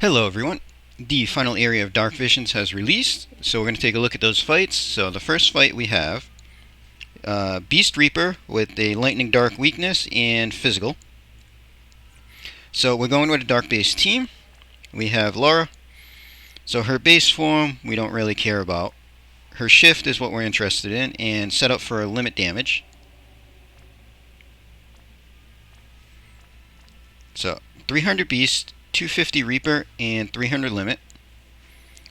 Hello everyone. The final area of Dark Visions has released, so we're going to take a look at those fights. So the first fight we have Beast Reaper with a Lightning Dark weakness and physical. So we're going with a Dark base team. We have Laura. So her base form we don't really care about. Her shift is what we're interested in, and set up for limit damage. So 300 Beast, 250 Reaper, and 300 limit.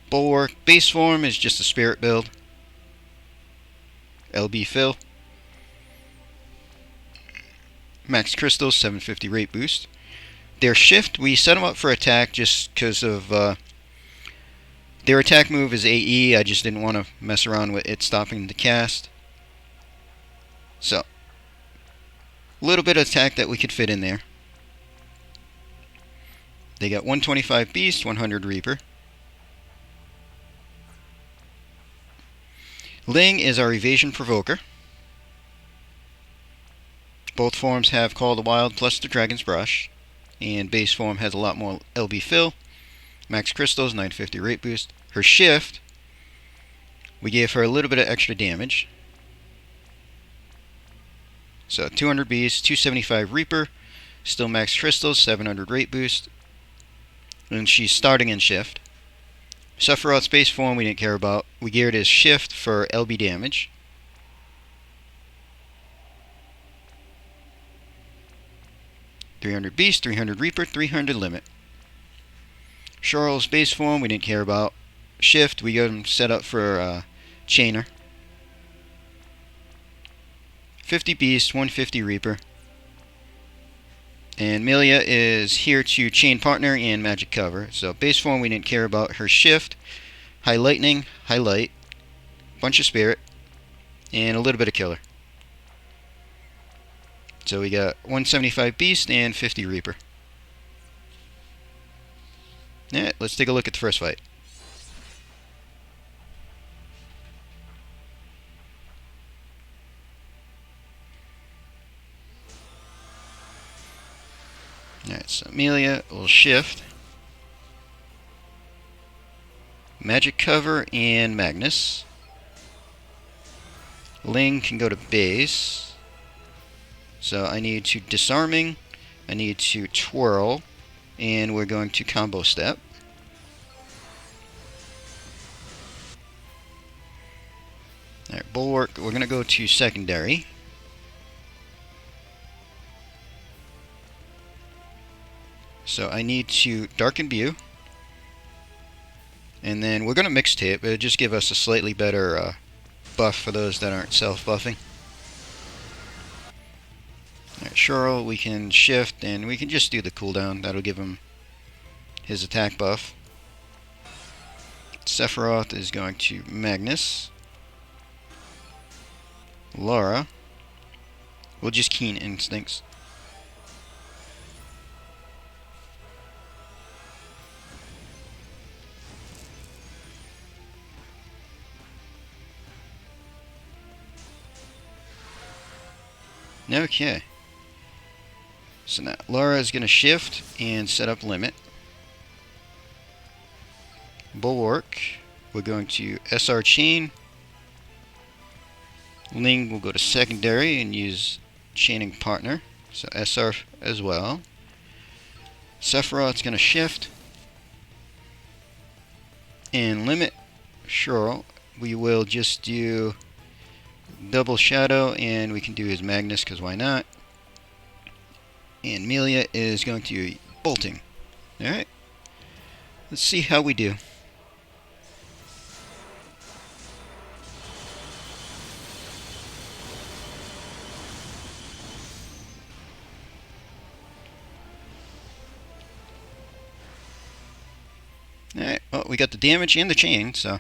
Bulwark base form is just a spirit build. LB fill. Max crystals, 750 rate boost. Their shift, we set them up for attack just because of their attack move is AE. I just didn't want to mess around with it stopping the cast. So, a little bit of attack that we could fit in there. They got 125 Beast, 100 Reaper. Ling is our evasion provoker. Both forms have Call of the Wild plus the Dragon's Brush, and base form has a lot more LB fill. Max crystals, 950 rate boost. Her shift, we gave her a little bit of extra damage. So 200 Beast, 275 Reaper, still max crystals, 700 rate boost. And she's starting in shift. Sephiroth's base form we didn't care about. We geared his shift for LB damage. $300 Beast, 300 Reaper, 300 limit. Charles' base form we didn't care about. Shift, we got him set up for Chainer. 50 Beast, 150 Reaper. And Melia is here to chain partner and magic cover. So base form we didn't care about. Her shift, high lightning, high light, bunch of spirit, and a little bit of killer. So we got 175 Beast and 50 Reaper. Alright, let's take a look at the first fight. Alright, so Amelia will shift. Magic cover and Magnus. Ling can go to base. So I need to disarming, I need to twirl, and we're going to combo step. Alright, Bulwark, we're going to go to secondary. So I need to darken view. And then we're going to mixtape. It'll just give us a slightly better buff for those that aren't self-buffing. Alright, Shurl, we can shift and we can just do the cooldown. That'll give him his attack buff. Sephiroth is going to Magnus. Laura. We'll just Keen Instincts. Okay. So now Laura is going to shift and set up limit. Bulwark, we're going to SR chain. Ling will go to secondary and use chaining partner. So SR as well. Sephiroth's going to shift and limit. Sure, we will just do double shadow and we can do his Magnus because why not. And Melia is going to bolting. Alright. Let's see how we do. Alright, well, we got the damage and the chain, so.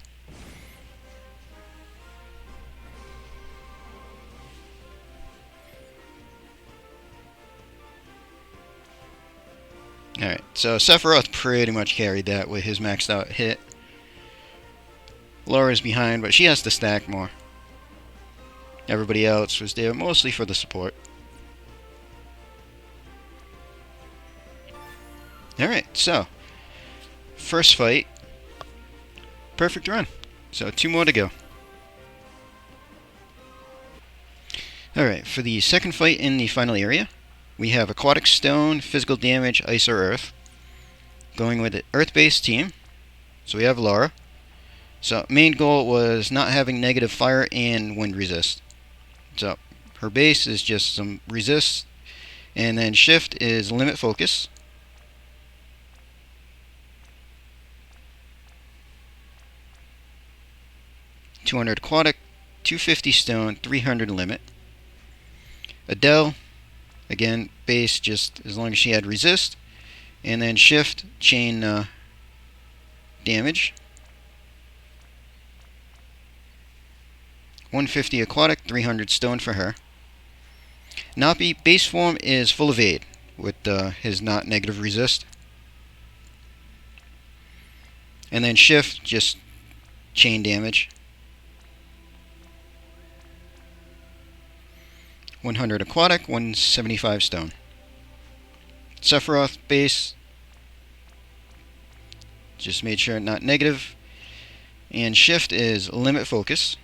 Alright, so Sephiroth pretty much carried that with his maxed out hit. Laura's behind, but she has to stack more. Everybody else was there mostly for the support. Alright, so first fight, perfect run. So 2 more to go. Alright, for the second fight in the final area, we have Aquatic Stone, Physical Damage, Ice or Earth. Going with the Earth-based team. So we have Laura. So main goal was not having negative fire and wind resist. So her base is just some resist, and then shift is limit focus. $200 aquatic, $250 stone, $300 limit. Adele, again base just as long as she had resist, and then shift chain damage. 150 aquatic, 300 stone for her. Napi base form is full evade with his not negative resist, and then shift just chain damage. 100 aquatic, 175 stone. Sephiroth base just made sure not negative, and shift is limit focus.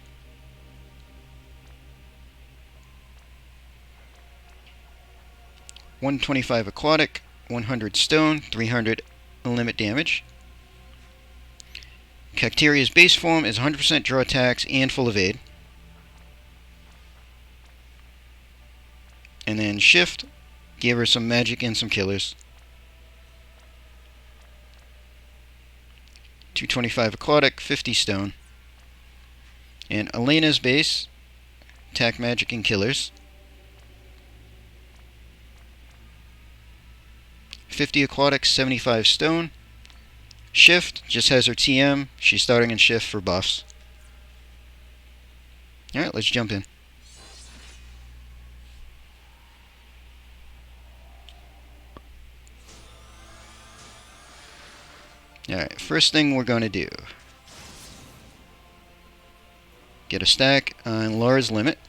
125 aquatic, 100 stone, 300 limit damage. Cacteria's base form is 100% draw attacks and full evade. And then shift gave her some magic and some killers. 225 aquatic, 50 stone. And Elena's base, attack magic and killers. 50 aquatic, 75 stone. Shift just has her TM. She's starting in shift for buffs. Alright, let's jump in. Alright, first thing we're going to do, get a stack on Laura's limit.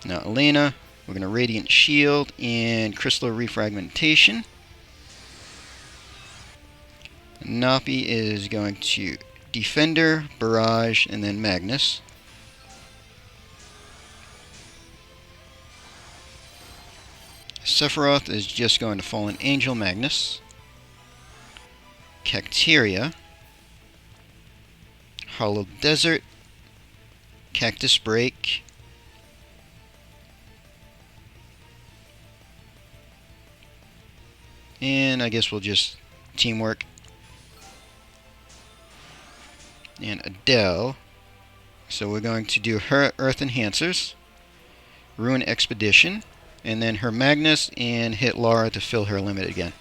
Now Elena, we're going to Radiant Shield and Crystal Refragmentation. Napi is going to Defender, Barrage, and then Magnus. Sephiroth is just going to Fallen Angel Magnus. Cacteria, Hollow Desert, Cactus Break, and I guess we'll just teamwork. And Adele, so we're going to do her Earth Enhancers, Ruin Expedition, and then her Magnus, and hit Laura to fill her limit again.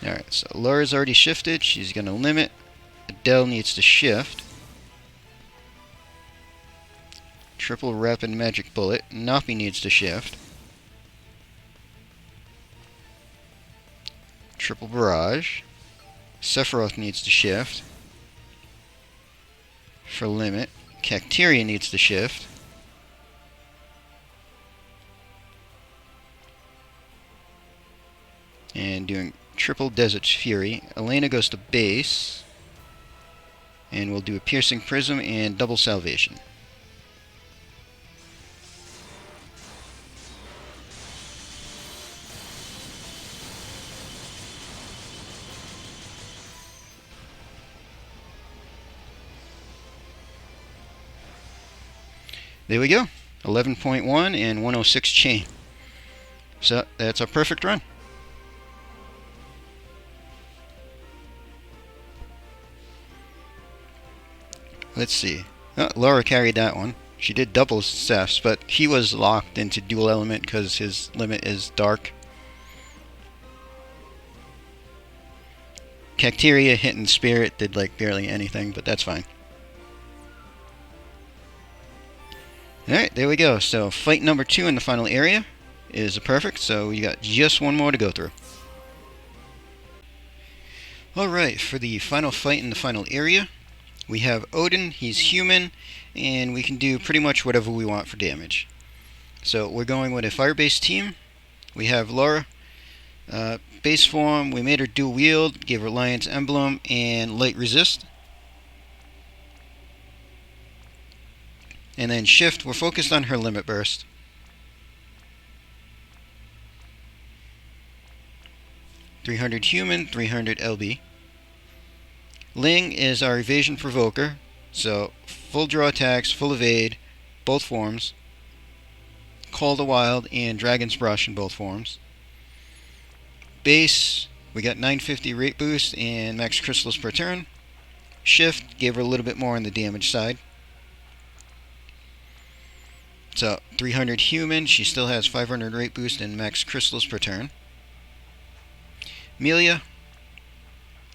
Alright, so Laura's already shifted. She's going to limit. Adele needs to shift. Triple Rapid Magic Bullet. Napi needs to shift. Triple Barrage. Sephiroth needs to shift. For limit. Cacteria needs to shift. And doing Triple Desert Fury. Elena goes to base. And we'll do a Piercing Prism and Double Salvation. There we go. 11.1 and 106 chain. So that's a perfect run. Let's see. Oh, Laura carried that one. She did double Cephs, but he was locked into dual element because his limit is dark. Cacteria hitting Spirit did like barely anything, but that's fine. Alright, there we go. So fight number 2 in the final area is a perfect, so we got just one more to go through. Alright, for the final fight in the final area, we have Odin. He's human, and we can do pretty much whatever we want for damage. So we're going with a fire-based team. We have Laura. Base form, we made her dual wield, gave her Lion's Emblem and light resist. And then shift, we're focused on her limit burst. .300 human, 300 LB. Ling is our evasion provoker, so full draw attacks, full evade, both forms. Call the Wild and Dragon's Brush in both forms. Base, we got 950 rate boost and max crystals per turn. Shift gave her a little bit more on the damage side. So 300 human, she still has 500 rate boost and max crystals per turn. Amelia,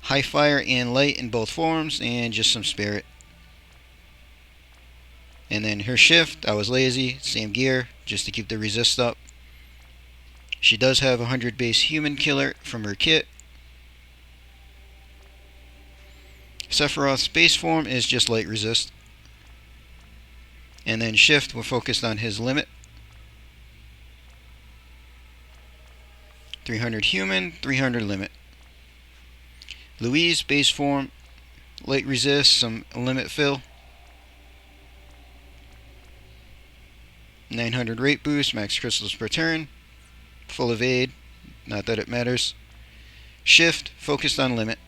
high fire and light in both forms, and just some spirit. And then her shift, I was lazy, same gear, just to keep the resist up. She does have 100 base human killer from her kit. Sephiroth's base form is just light resist. And then shift, we're focused on his limit. 300 human, 300 limit. Louise, base form, light resist, some limit fill. 900 rate boost, max crystals per turn. Full evade, not that it matters. Shift, focused on limit.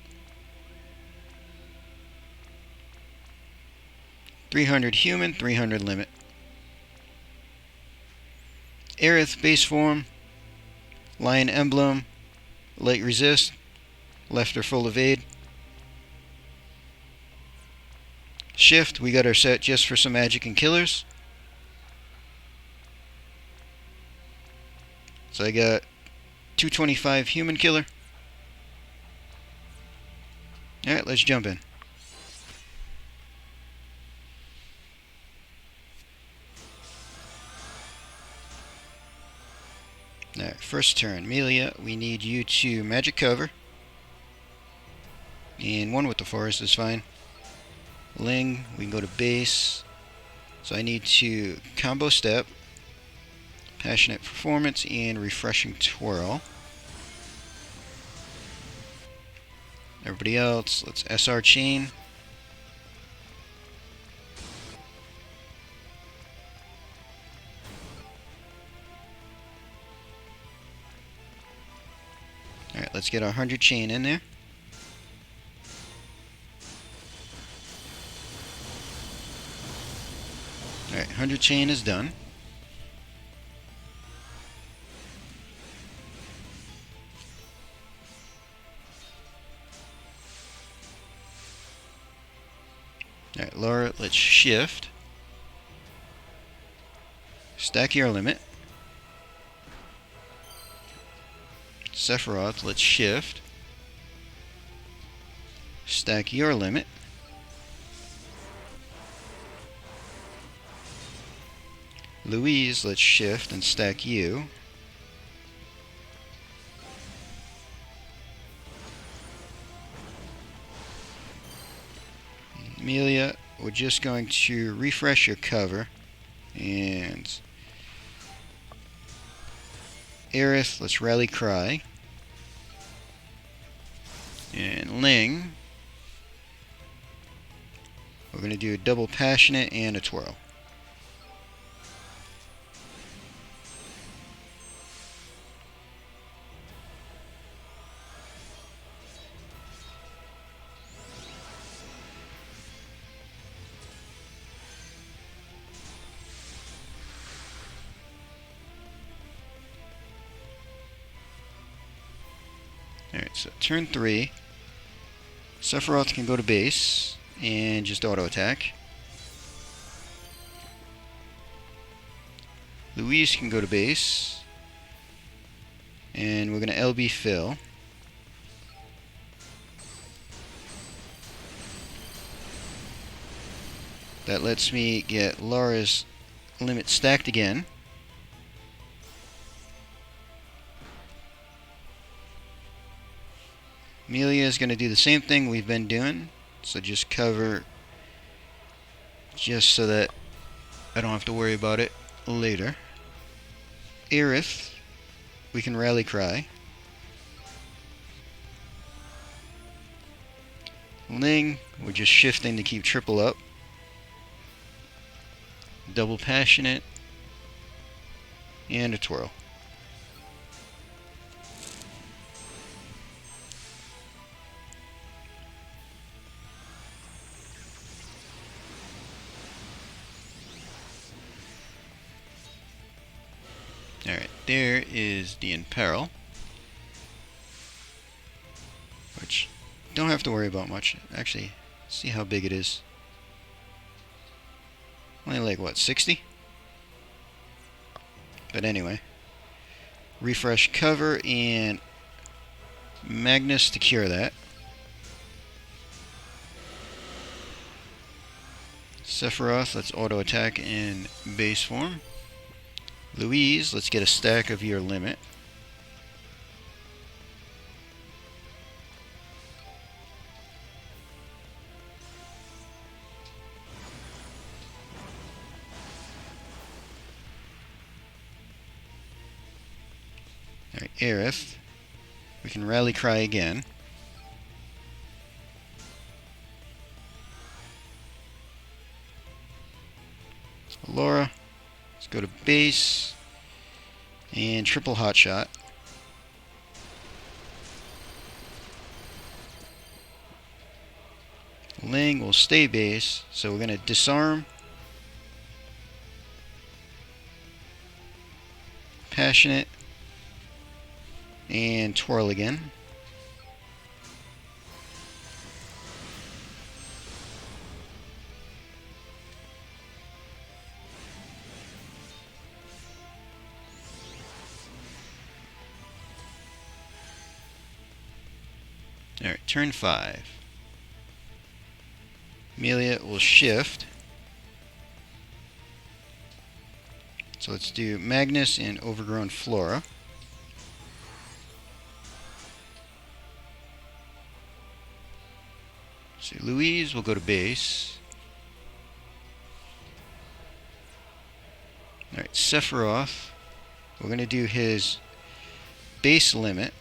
300 human, 300 limit. Aerith, base form, Lion Emblem, light resist, left her full evade. Shift, we got our set just for some magic and killers. So I got 225 human killer. Alright, let's jump in. Alright, first turn. Amelia, we need you to magic cover. And one with the forest is fine. Ling, we can go to base. So I need to combo step, passionate performance, and refreshing twirl. Everybody else, let's SR chain. Alright, let's get our 100 chain in there. Alright, 100 chain is done. Alright, Laura, let's shift. Stack your limit. Sephiroth, let's shift. Stack your limit. Louise, let's shift and stack you. Amelia, we're just going to refresh your cover. And Aerith, let's rally cry. And Ling, we're going to do a double passionate and a twirl. Alright, so turn 3. Sephiroth can go to base and just auto attack. Louise can go to base. And we're going to LB fill. That lets me get Laura's limit stacked again. Amelia is going to do the same thing we've been doing. So just cover, just so that I don't have to worry about it later. Aerith, we can rally cry. Ling, we're just shifting to keep triple up. Double passionate. And a twirl. Alright, there is the peril. Which, don't have to worry about much. Actually, see how big it is. Only like, what, 60? But anyway. Refresh cover and Magnus to cure that. Sephiroth, let's auto attack in base form. Louise, let's get a stack of your limit. Alright, Aerith. We can rally cry again. Laura, let's go to base and triple hot shot. Ling will stay base, so we're going to disarm. Passionate. And twirl again. Alright, turn 5. Amelia will shift. So let's do Magnus and Overgrown Flora. So Louise will go to base. Alright, Sephiroth. We're going to do his base limit.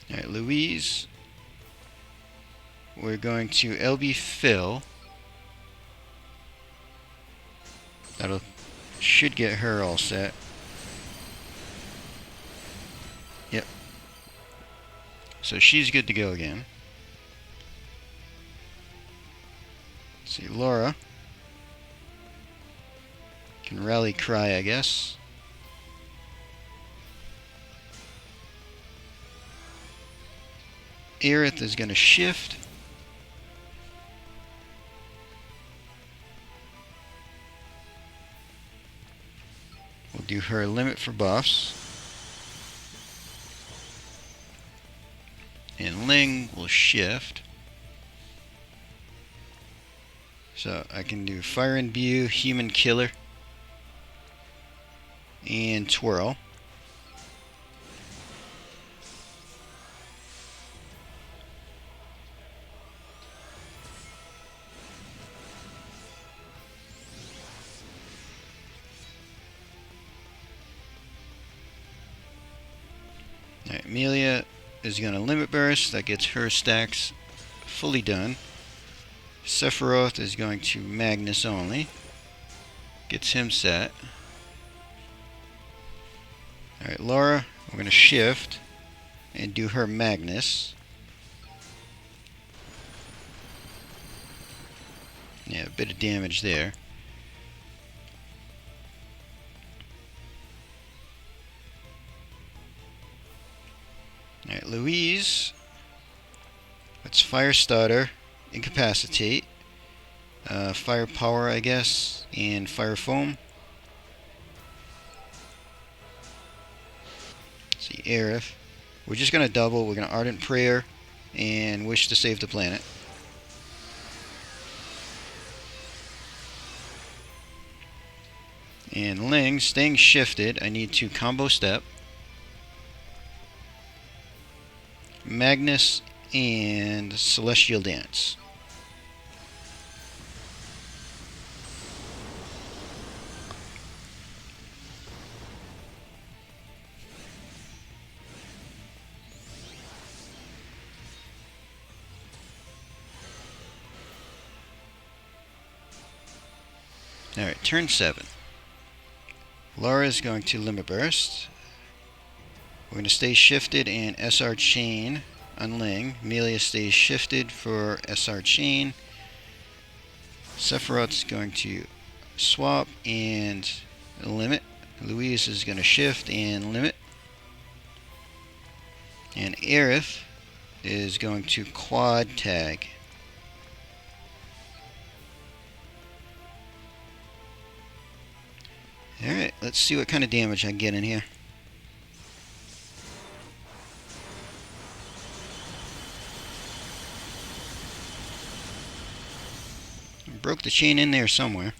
Alright, Louise. We're going to LB Fill. That'll should get her all set. Yep. So she's good to go again. Let's see, Laura can rally cry, I guess. Aerith is going to shift. We'll do her limit for buffs. And Ling will shift. So I can do Fire and Imbue, Human Killer, and Twirl. Alright, Amelia is going to limit burst. That gets her stacks fully done. Sephiroth is going to Magnus only. Gets him set. Alright, Laura, we're going to shift and do her Magnus. Yeah, a bit of damage there. Alright, Louise. That's Fire Starter, Incapacitate, Fire Power, I guess, and Fire Foam. Let's see, Aerith. We're just going to double. We're going to Ardent Prayer and Wish to Save the Planet. And Ling, staying shifted, I need to combo step. Magnus and Celestial Dance. Alright, turn 7. Laura is going to Limit Burst. We're going to stay shifted and SR Chain on Ling. Amelia stays shifted for SR Chain. Sephiroth's going to swap and limit. Louise is going to shift and limit. And Aerith is going to quad tag. Alright, let's see what kind of damage I can get in here. Broke the chain in there somewhere.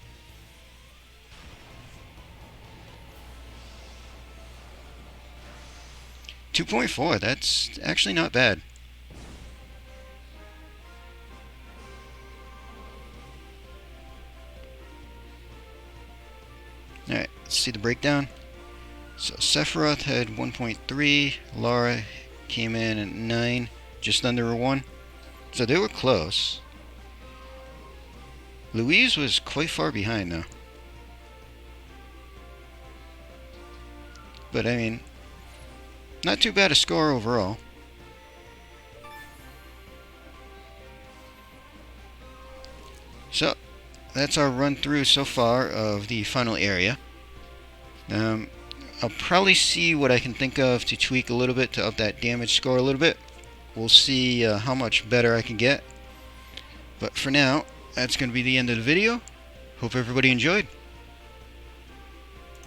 .4, that's actually not bad. Alright, let's see the breakdown. So Sephiroth had 1.3, Laura came in at 9, just under a 1. So they were close. Louise was quite far behind though. But I mean, not too bad a score overall. So, that's our run through so far of the final area. I'll probably see what I can think of to tweak a little bit to up that damage score a little bit. We'll see how much better I can get. But for now, that's going to be the end of the video. Hope everybody enjoyed.